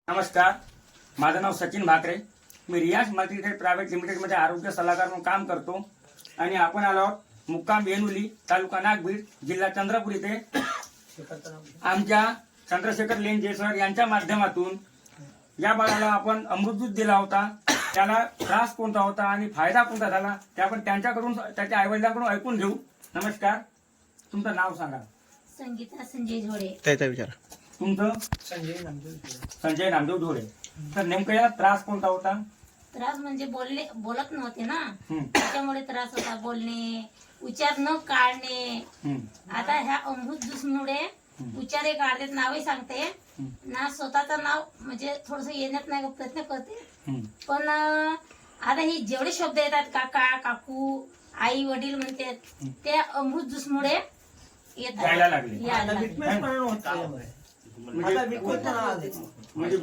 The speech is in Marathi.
नमस्कार, माझं नाव सचिन भाकरे. मी रियाज मल्टीट्रेड प्रायव्हेट लिमिटेडमध्ये आरोग्य सल्लागार म्हणून काम करतो आणि आपण आलो आहोत मुक्काम बेनुली, तालुका नागभीड, जिल्हा चंद्रपूर इथे आमच्या चंद्रशेखर लेंजे सर यांच्या माध्यमातून या बाळाला आपण अमृत दूध दिला होता. त्याला त्रास कोणता होता आणि फायदा कोणता झाला ते आपण त्यांच्याकडून, त्याच्या आईवडिलांकडून ऐकून घेऊ. नमस्कार, तुमचं नाव सांगा. संगीता संजय झोडे. त्याचा विचार. तुमचं? संजय नामदेव धोळे. तर नेमकं याला त्रास कोणता होता? त्रास म्हणजे बोलत नव्हते ना, त्याच्यामुळे त्रास होता. बोलणे, उच्चार न काढणे. आता ह्या अमृत ज्यूसमुळे उच्चार काढते, नावही सांगते ना, स्वतःचं नाव म्हणजे थोडस येण्यात नाही प्रयत्न करते. पण आता हे जेवढे शब्द येतात, काका, काकू, आई, वडील म्हणते, ते अमृत ज्यूसमुळे यायला लागले. यायला लागले. म्हणजे